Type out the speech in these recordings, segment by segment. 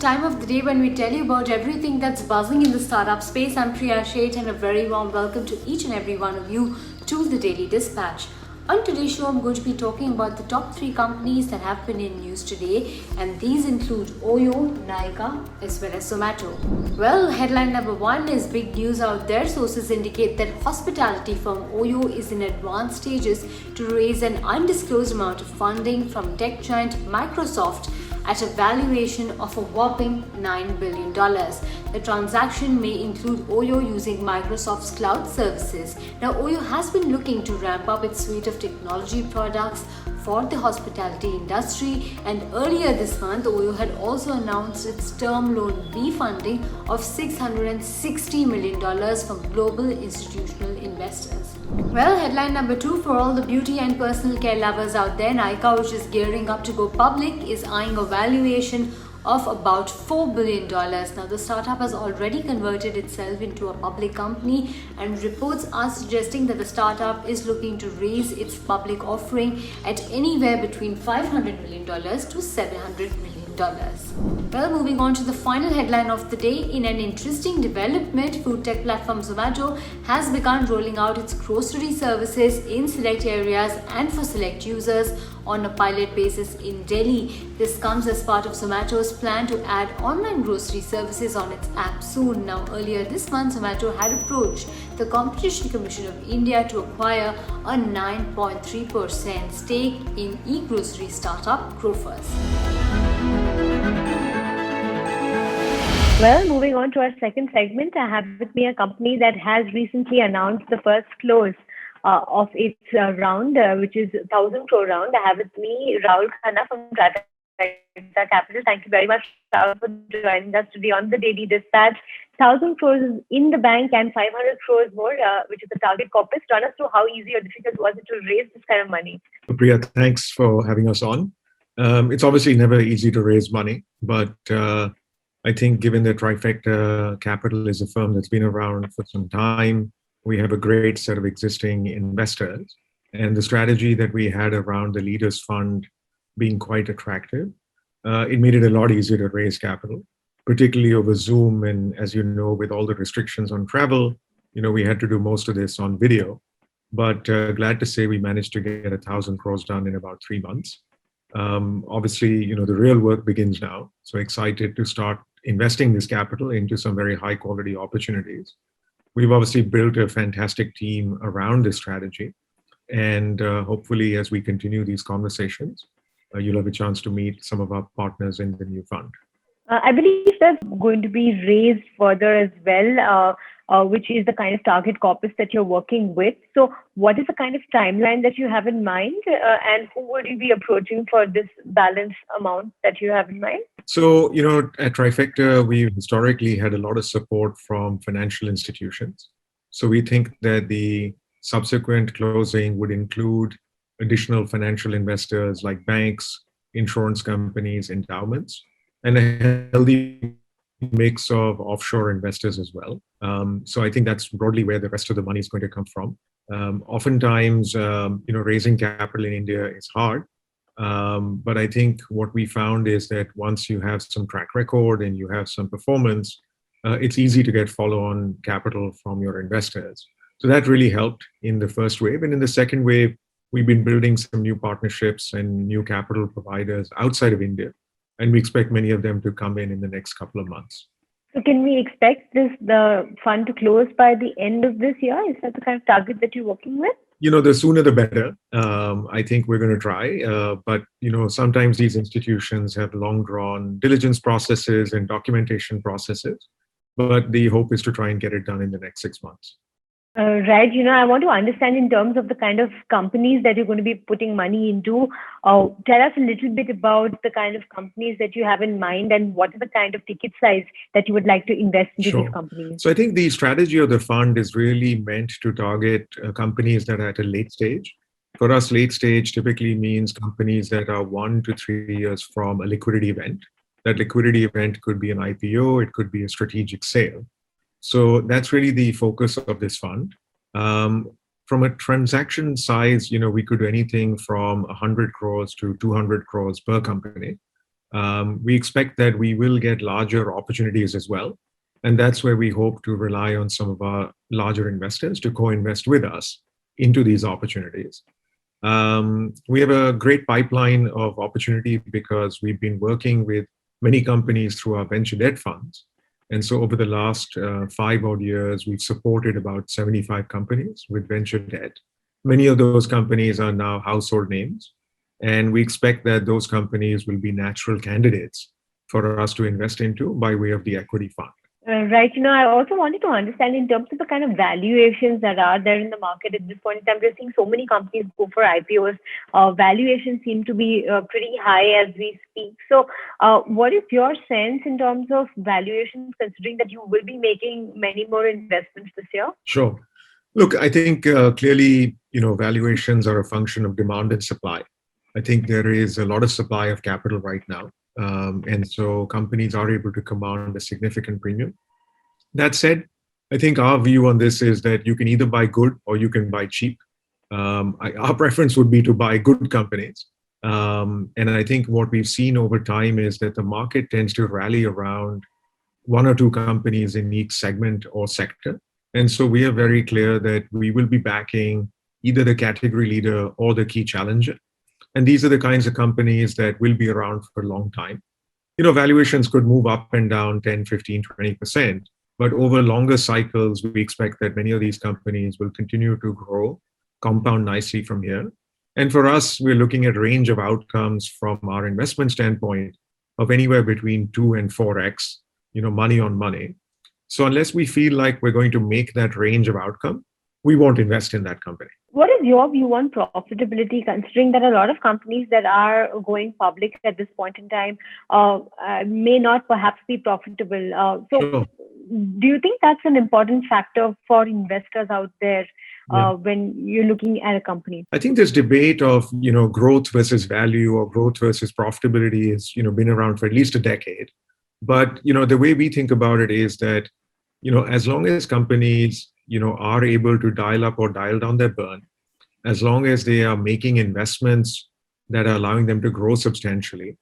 time of the day when we tell you about everything that's buzzing in the startup space. I'm Priya Sheth, and a very warm welcome to each and every one of you to the Daily Dispatch. On today's show, I'm going to be talking about the top 3 companies that have been in news today, and these include Oyo, Nykaa, as well as Zomato. Well, headline number 1 is big news out there. Sources indicate that hospitality firm Oyo is in advanced stages to raise an undisclosed amount of funding from tech giant Microsoft at a valuation of a whopping $9 billion. The transaction may include Oyo using Microsoft's cloud services. Now, Oyo has been looking to ramp up its suite of technology products for the hospitality industry, and earlier this month, Oyo had also announced its term loan B funding of $660 million from global institutional investors. Well, headline number 2 for all the beauty and personal care lovers out there, Nykaa, which is gearing up to go public, is eyeing a valuation of about $4 billion. Now, the startup has already converted itself into a public company, and reports are suggesting that the startup is looking to raise its public offering at anywhere between $500 million to $700 million. Well, moving on to the final headline of the day, in an interesting development, food tech platform Zomato has begun rolling out its grocery services in select areas and for select users on a pilot basis in Delhi. This comes as part of Zomato's plan to add online grocery services on its app soon. Now, earlier this month, Zomato had approached the Competition Commission of India to acquire a 9.3% stake in e-grocery startup Grofers. Well, moving on to our second segment, I have with me a company that has recently announced the first close of its round, which is 1,000 crore round. I have with me Rahul Khanna from Trifecta Capital. Thank you very much, Rahul, for joining us today on the Daily Dispatch. 1,000 crores is in the bank and 500 crores more, which is the target corpus. Run us through how easy or difficult was it to raise this kind of money? Priya, thanks for having us on. It's obviously never easy to raise money, but I think given that Trifecta Capital is a firm that's been around for some time, we have a great set of existing investors, and the strategy that we had around the Leaders Fund being quite attractive, it made it a lot easier to raise capital, particularly over Zoom. And as you know, with all the restrictions on travel, we had to do most of this on video. But glad to say we managed to get 1,000 crores done in about 3 months. Obviously, the real work begins now. So excited to start investing this capital into some very high quality opportunities. We've obviously built a fantastic team around this strategy. And hopefully, as we continue these conversations, you'll have a chance to meet some of our partners in the new fund. I believe that's going to be raised further as well, which is the kind of target corpus that you're working with. So what is the kind of timeline that you have in mind, and who would you be approaching for this balance amount that you have in mind? So, at Trifecta, we've historically had a lot of support from financial institutions. So we think that the subsequent closing would include additional financial investors like banks, insurance companies, endowments, and a healthy mix of offshore investors as well. So I think that's broadly where the rest of the money is going to come from. Oftentimes, raising capital in India is hard. But I think what we found is that once you have some track record and you have some performance, it's easy to get follow-on capital from your investors. So that really helped in the first wave. And in the second wave, we've been building some new partnerships and new capital providers outside of India. And we expect many of them to come in the next couple of months. So can we expect the fund to close by the end of this year? Is that the kind of target that you're working with? The sooner the better. I think we're going to try. But, sometimes these institutions have long drawn diligence processes and documentation processes. But the hope is to try and get it done in the next 6 months. Right. I want to understand in terms of the kind of companies that you're going to be putting money into. Tell us a little bit about the kind of companies that you have in mind, and what is the kind of ticket size that you would like to invest into these companies. So I think the strategy of the fund is really meant to target companies that are at a late stage. For us, late stage typically means companies that are 1 to 3 years from a liquidity event. That liquidity event could be an IPO, it could be a strategic sale. So that's really the focus of this fund. From a transaction size, we could do anything from 100 crores to 200 crores per company. we expect that we will get larger opportunities as well. And that's where we hope to rely on some of our larger investors to co-invest with us into these opportunities. We have a great pipeline of opportunity because we've been working with many companies through our venture debt funds. And so over the last 5 odd years, we've supported about 75 companies with venture debt. Many of those companies are now household names. And we expect that those companies will be natural candidates for us to invest into by way of the equity fund. Right. I also wanted to understand in terms of the kind of valuations that are there in the market at this point in time. We're seeing so many companies go for IPOs. Valuations seem to be pretty high as we speak. So what is your sense in terms of valuations, considering that you will be making many more investments this year? Sure. Look, I think clearly, valuations are a function of demand and supply. I think there is a lot of supply of capital right now. And so companies are able to command a significant premium. That said, I think our view on this is that you can either buy good or you can buy cheap. Our preference would be to buy good companies. And I think what we've seen over time is that the market tends to rally around 1 or 2 companies in each segment or sector. And so we are very clear that we will be backing either the category leader or the key challenger. And these are the kinds of companies that will be around for a long time. Valuations could move up and down 10, 15, 20%. But over longer cycles, we expect that many of these companies will continue to grow, compound nicely from here. And for us, we're looking at a range of outcomes from our investment standpoint of anywhere between 2 and 4x, money on money. So unless we feel like we're going to make that range of outcome, we won't invest in that company. What is your view on profitability, considering that a lot of companies that are going public at this point in time may not perhaps be profitable? Sure. Do you think that's an important factor for investors out there when you're looking at a company? I think this debate of growth versus value or growth versus profitability has been around for at least a decade. But the way we think about it is that as long as companies are able to dial up or dial down their burn, as long as they are making investments that are allowing them to grow substantially,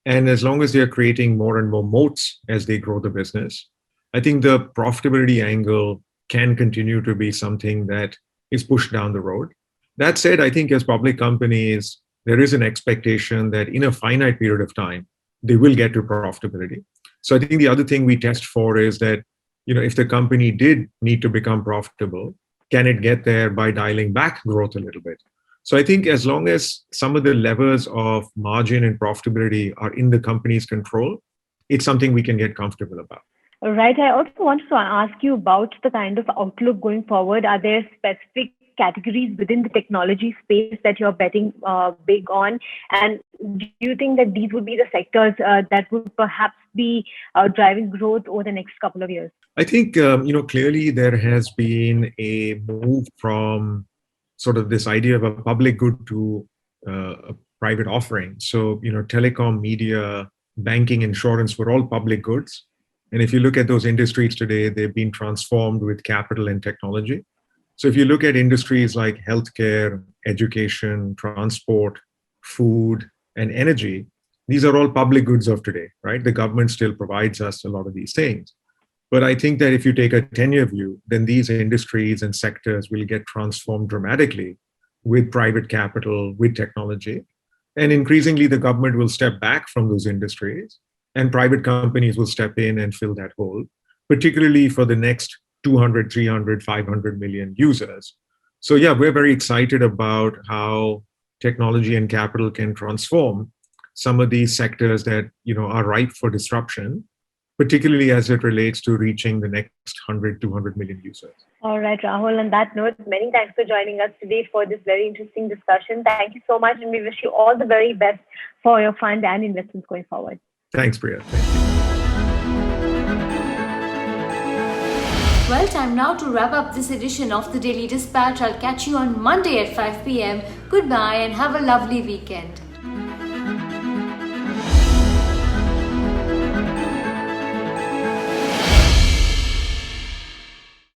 and as long as they are creating more and more moats as they grow the business, I think the profitability angle can continue to be something that is pushed down the road. That said, I think as public companies, there is an expectation that in a finite period of time, they will get to profitability. So I think the other thing we test for is that if the company did need to become profitable, can it get there by dialing back growth a little bit? So I think as long as some of the levers of margin and profitability are in the company's control, it's something we can get comfortable about. Right. I also wanted to ask you about the kind of outlook going forward. Are there specific categories within the technology space that you're betting big on? And do you think that these would be the sectors that would perhaps be driving growth over the next couple of years? I think, clearly there has been a move from sort of this idea of a public good to a private offering. So, telecom, media, banking, insurance were all public goods. And if you look at those industries today, they've been transformed with capital and technology. So if you look at industries like healthcare, education, transport, food, and energy, these are all public goods of today, right? The government still provides us a lot of these things. But I think that if you take a 10-year view, then these industries and sectors will get transformed dramatically with private capital, with technology. And increasingly, the government will step back from those industries and private companies will step in and fill that hole, particularly for the next 200, 300, 500 million users. So yeah, we're very excited about how technology and capital can transform some of these sectors that are ripe for disruption, particularly as it relates to reaching the next 100, 200 million users. All right, Rahul, on that note, many thanks for joining us today for this very interesting discussion. Thank you so much, and we wish you all the very best for your fund and investments going forward. Thanks, Priya. Well, time now to wrap up this edition of the Daily Dispatch. I'll catch you on Monday at 5 p.m. Goodbye and have a lovely weekend.